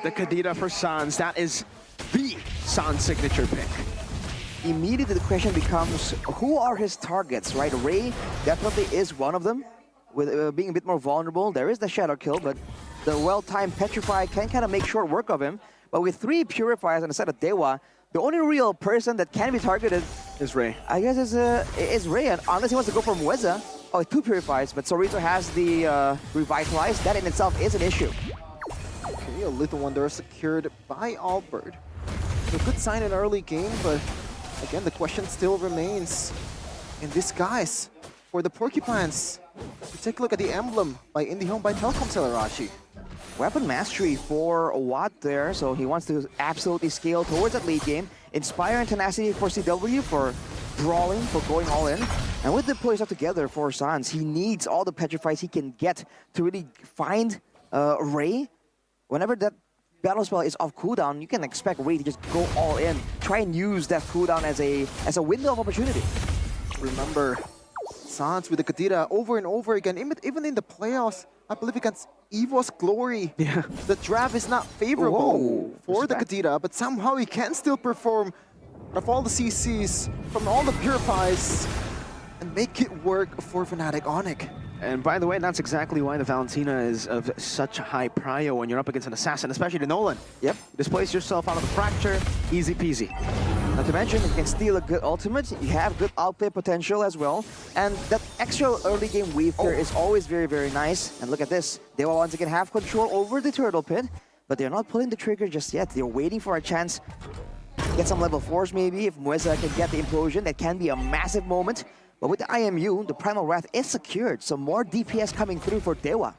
The Kadita for Sans, that is the Sans signature pick. Immediately the question becomes, who are his targets, right? Ray definitely is one of them, with being a bit more vulnerable. There is the shadow kill, but the well-timed Petrify can kind of make short work of him. But with 3 Purifiers on the side of Dewa, the only real person that can be targeted is Ray. I guess is Ray, unless he wants to go for Mueza. Oh, 2 Purifies, but Sorizo has the Revitalize. That in itself is an issue. Okay, a Little Wonder secured by Albert. A good sign in early game, but again, the question still remains in disguise for the Porcupines. Take a look at the emblem by IndieHome by Telkom Celerashi. Weapon mastery for Watt there, so he wants to absolutely scale towards that late game. Inspire and tenacity for CW for brawling, for going all in. And with the pull yourself together for Sans, he needs all the Petrifies he can get to really find Ray. Whenever that battle spell is off cooldown, you can expect Ray to just go all in. Try and use that cooldown as a window of opportunity. Remember, Sans with the Kadita over and over again, even in the playoffs, I believe against EVO's Glory. Yeah. The draft is not favorable for the Kadita, but somehow he can still perform out of all the CCs, from all the Purifies, and make it work for Fnatic Onic. And by the way, that's exactly why the Valentina is of such high prio when you're up against an assassin, especially the Nolan. Yep. Displace yourself out of the fracture, easy peasy. Not to mention, you can steal a good ultimate, you have good outplay potential as well, and that extra early game weave here is always very, very nice. And look at this, they will once again have control over the turtle pit, but they're not pulling the trigger just yet. They're waiting for a chance, get some level 4s maybe, if Mueza can get the implosion, that can be a massive moment. But with the IMU, the Primal Wrath is secured, so more DPS coming through for Dewa.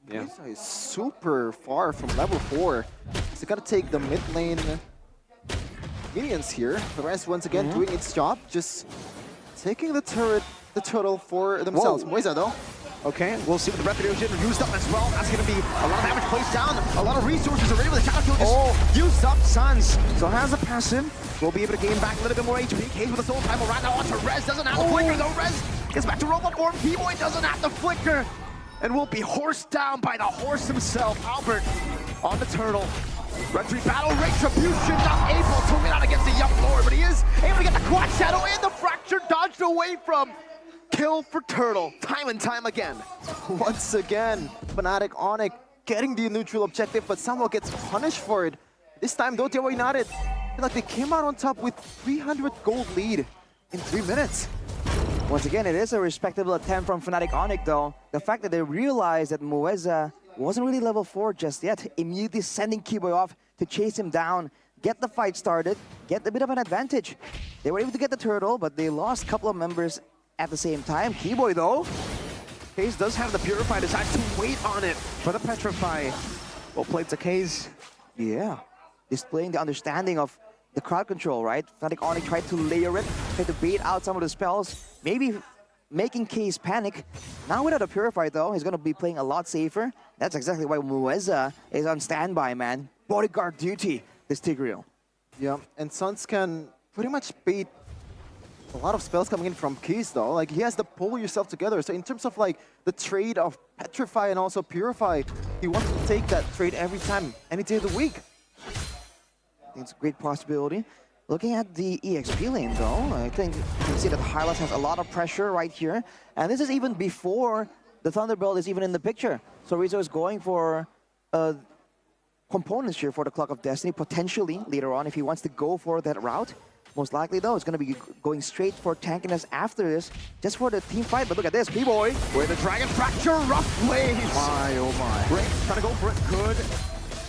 Yeah. Mueza is super far from level 4. So gotta take the mid lane minions here. The rest once again doing its job, just taking the turtle for themselves. Mueza though. Okay, we'll see what the reputation used up as well. That's going to be a lot of damage placed down. A lot of resources already with the shadow kill just used up. Sans so has a passive. We'll be able to gain back a little bit more HP. Cage with the soul primal right now onto Rez. Doesn't have the flicker though. Rez gets back to robot form. B-Boy doesn't have the flicker. And will be horsed down by the horse himself. Albert on the turtle. Red 3 battle, Retribution not able to win out against the Young Lord, but he is able to get the quad shadow and the fracture dodged away from. Kill for Turtle, time and time again. Once again, Fnatic Onic getting the neutral objective, but somehow gets punished for it. This time, though, Dewa United, I feel like they came out on top with 300 gold lead in 3 minutes. Once again, it is a respectable attempt from Fnatic Onic, though. The fact that they realized that Mueza wasn't really level 4 just yet, immediately sending Keyboy off to chase him down, get the fight started, get a bit of an advantage. They were able to get the turtle, but they lost a couple of members at the same time. Keyboy though, Case does have the Purify, decides to wait on it for the Petrify. Well played to Case. Yeah, displaying the understanding of the crowd control, right? Fnatic Onic tried to layer it, tried to bait out some of the spells, maybe making Case panic. Now without a Purify though, he's gonna be playing a lot safer. That's exactly why Mueza is on standby, man. Bodyguard duty, this Tigreal. Yeah, and Sans can pretty much bait a lot of spells coming in from Keys though. Like, he has to pull yourself together. So in terms of like the trade of Petrify and also Purify, he wants to take that trade every time, any day of the week. I think it's a great possibility. Looking at the EXP lane though, I think you can see that Hylas has a lot of pressure right here. And this is even before the Thunderbolt is even in the picture. So Rizzo is going for components here for the Clock of Destiny, potentially later on if he wants to go for that route. Most likely though, it's going to be going straight for tankiness after this, just for the team fight. But look at this, B-Boy with the Dragon Fracture, rough waves. My, oh my. Ray trying to go for it, good.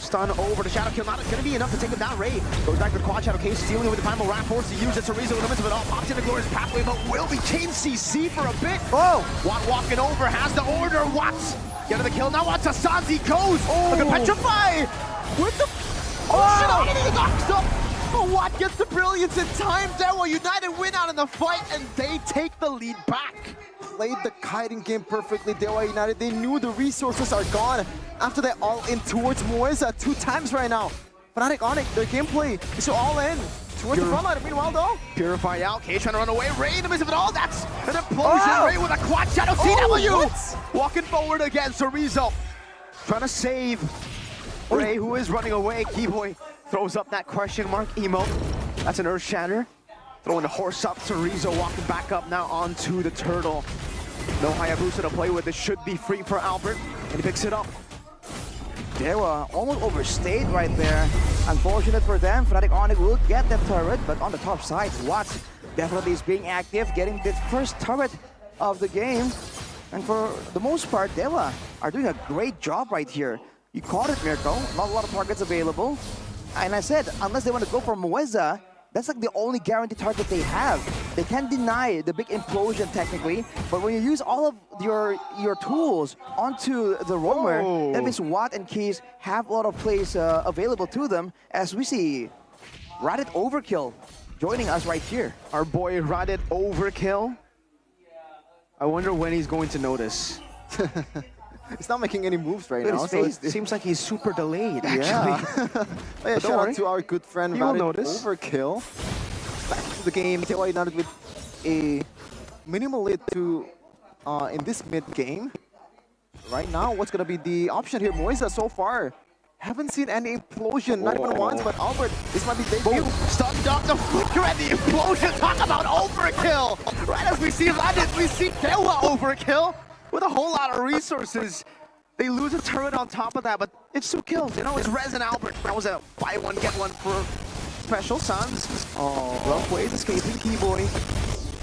Stun over the Shadow Kill, not going to be enough to take him down. Ray goes back to the Quad Shadow Case, stealing it with the Primal Wrath, forced to use it. Sorizo in the midst of it all, pops in the Glorious Pathway, but will be chain CC for a bit. Oh! Watt walking over, has the order, Watt getting the kill, now Watt to Sanzi goes. Oh! Look at Petrify with the... Oh! Shit, he knocks up. But Watt gets the brilliance in time. Dewa United win out in the fight, and they take the lead back. Played the kiting game perfectly, Dewa United. They knew the resources are gone after they all in towards Mueza 2 times right now. Fnatic Onic, their gameplay is all in towards the front line. Meanwhile though, Purify out, Cage trying to run away. Ray in the midst of it all, that's an implosion. Ray with a Quad Shadow, CW! Walking forward again, Sorizo trying to save Ray, who is running away. Keyboy throws up that question mark emote. That's an Earth Shatter. Throwing the horse up to Rizzo, walking back up now onto the turtle. No Hayabusa to play with. It should be free for Albert, and he picks it up. Dewa almost overstayed right there. Unfortunate for them, Fnatic Onic will get the turret, but on the top side, Watts definitely is being active, getting the first turret of the game. And for the most part, Dewa are doing a great job right here. You caught it, Mirko. Not a lot of targets available. And I said, unless they want to go for Mueza, that's like the only guaranteed target they have. They can't deny the big implosion technically, but when you use all of your tools onto the roamer, that means Watt and Keys have a lot of plays available to them, as we see Radit Overkill joining us right here. Our boy Radit Overkill. I wonder when he's going to notice. He's not making any moves right now. His face seems like he's super delayed, actually. Yeah. Yeah, shout out to our good friend Radit notice. Overkill. Back to the game, Dewa United with a minimal lead to in this mid game. Right now, what's gonna be the option here? Mueza so far haven't seen any implosion, not even once, but Albert, this might be debut. Stunned up the flicker and the implosion. Talk about overkill! Right as we see Radit, we see Dewa Overkill with a whole lot of resources. They lose a turret on top of that, but it's 2 kills. You know, it's Rez and Albert. That was a buy one, get one for Special Suns. Oh, rough ways escaping. Keyboy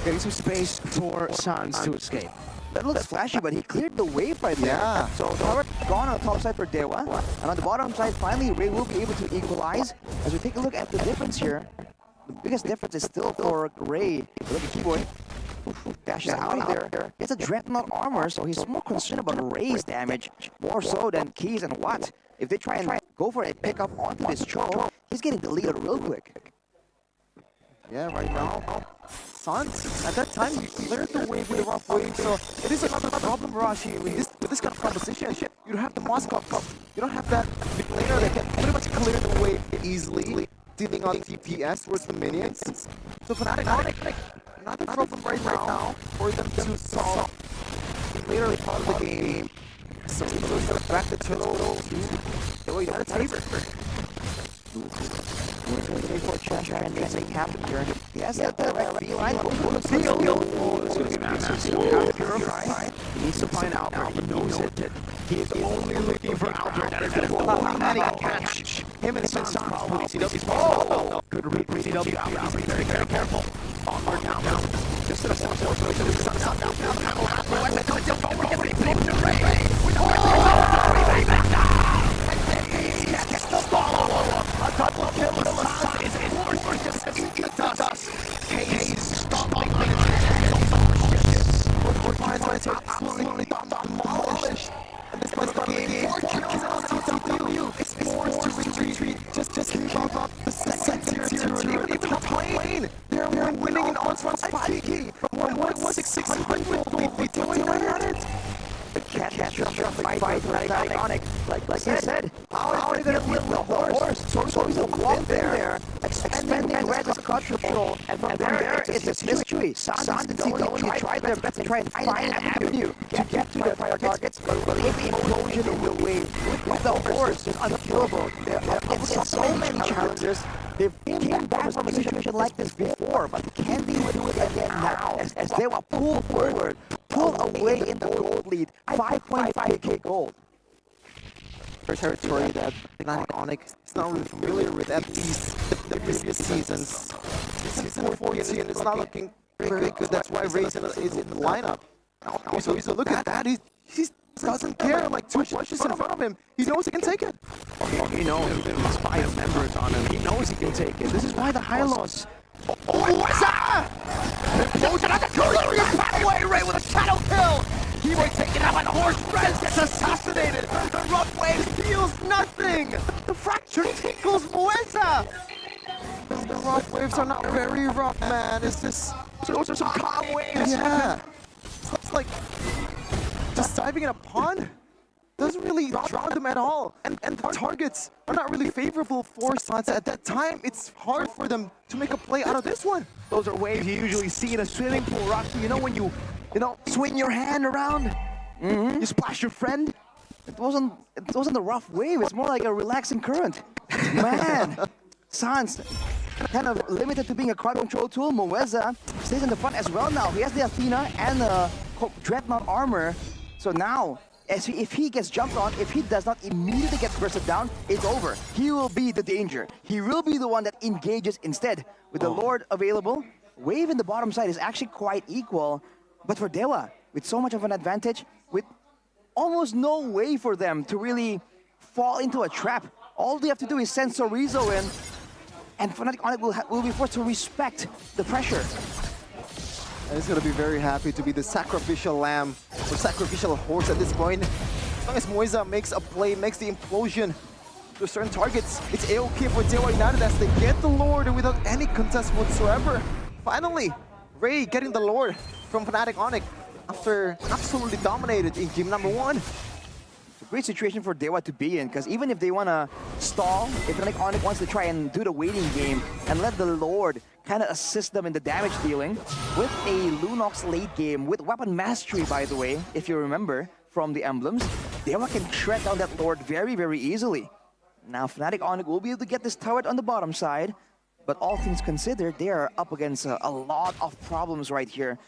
getting some space for Suns to escape. That looks flashy, but he cleared the wave right there. Yeah. So turret gone on the top side for Dewa. And on the bottom side, finally, Ray will be able to equalize. As we take a look at the difference here, the biggest difference is still for Ray. Look at Keyboy. Dashes out of there. He has a Dreadnought armor, so he's more concerned about Ray's damage, more so than Keys and Watt. If they try and go for it, pick up onto this troll, he's getting deleted real quick. Yeah, right now. Suns, at that time, you cleared the wave with a rough wave, so it is another problem, Rashi. With this kind of composition, you don't have the Moscow Cup. You don't have that big laner that can pretty much clear the wave easily, dealing on DPS towards the minions. So Fnatic, another problem right now for them to solve later part of the game. So we're going to back the turtle to Dewa United's favor. For Cheshire and make happen here. He has that direct beeline for the field. It's going to be massive. Purified. He needs to find Albert. He knows it. He is only looking for Albert. That is going to go and he can catch him and Suns probably. CW's oh! Good read. CW out. He's very, very careful. Onward now. Just to the south. Suns up now. A double kill aside is in order to us. Hayes stopping we're finally absolutely demolished. And this was the game. 4 kills on CW. It's forced to retreat. Just give up the second tier. Even the plane. They're winning in on-front spiking. From 1-600 we doing it. The catch fight for Onic. Like I said, how are they going to win the horse? So he's a walk there, expanding Red's control, and from there it's history. Suns and CW tried their best to try and find an avenue to get to their prior targets, but really the implosion in the wave with the horse is unkillable. They've seen so many challenges. They've came back from a situation like this before, but can they do it again now? As they will pull forward, pull away in the gold lead, 5.5k gold. Territory that Fnatic Onic is not really familiar with, at least the previous seasons. Season 14 is not looking very good. That's why Raisin is in the lineup. So look at that. He doesn't care. Like 2 pushes in front of him. He knows he can take it. He knows. He's 5 members on him. He knows he can take it. This is why the Hylos. What's that? Explosion on the Delirious Pathway Ray with a shadow kill. Keyboy taken out by the horse. Rez gets assassinated. The rough wave feels nothing. The fracture tickles Mueza. The rough waves are not very rough, man. It's just... Those are some calm waves. Yeah. It's like... just diving in a pond doesn't really draw them at all. And the targets are not really favorable for Suns. At that time, it's hard for them to make a play out of this one. Those are waves you usually see in a swimming pool, Rocky. You know when you swing your hand around? You splash your friend? It wasn't a rough wave. It's more like a relaxing current. Man, Sans kind of limited to being a crowd control tool. Moeza stays in the front as well now. He has the Athena and the Dreadnought armor. So now, if he gets jumped on, if he does not immediately get bursted down, it's over. He will be the danger. He will be the one that engages instead. With the Lord available, wave in the bottom side is actually quite equal. But for Dewa, with so much of an advantage, with almost no way for them to really fall into a trap, all they have to do is send Sorizo in, and Fnatic Onic will be forced to respect the pressure. And he's going to be very happy to be the sacrificial lamb or sacrificial horse at this point. As long as Moeza makes a play, makes the implosion to certain targets, it's AOK for Dewa United as they get the Lord without any contest whatsoever. Finally, Ray getting the Lord from Fnatic Onic after absolutely dominated in game number 1. It's a great situation for Dewa to be in, because even if they want to stall, if Fnatic Onic wants to try and do the waiting game and let the Lord kind of assist them in the damage dealing, with a Lunox late game, with weapon mastery, by the way, if you remember from the emblems, Dewa can shred down that Lord very, very easily. Now Fnatic Onic will be able to get this turret on the bottom side, but all things considered, they are up against a lot of problems right here.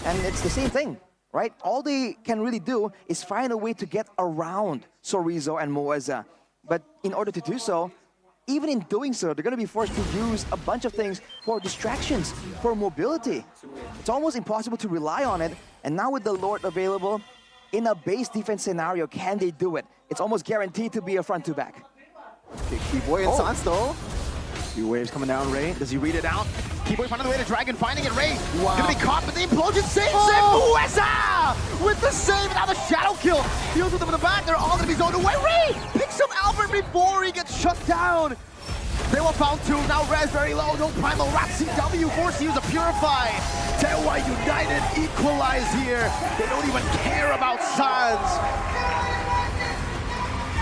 And it's the same thing, right? All they can really do is find a way to get around Sorizo and Moeza. But in order to do so, even in doing so, they're going to be forced to use a bunch of things for distractions, for mobility. It's almost impossible to rely on it. And now with the Lord available, in a base defense scenario, can they do it? It's almost guaranteed to be a front to back. Okay, Keyboy and Sans though. Few waves coming down, Ray. Does he read it out? Keyboy finding the way to Dragon, finding it, Ray. Wow. Gonna be caught, but the implosion saves him! Moeza! With the save, now the shadow kill. Deals with them in the back, they're all gonna be zoned away. Ray picks up Albert before he gets shut down. They were found two, now res very low, no primal rat CW, forced to use a Purify. Dewa United equalize here. They don't even care about Sans.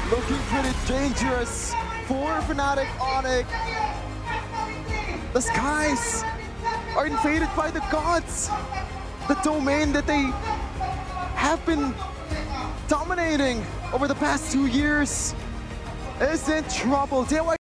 Looking pretty dangerous for Fnatic Onic. The skies are invaded by the gods. The domain that they have been dominating over the past 2 years is in trouble. Dewa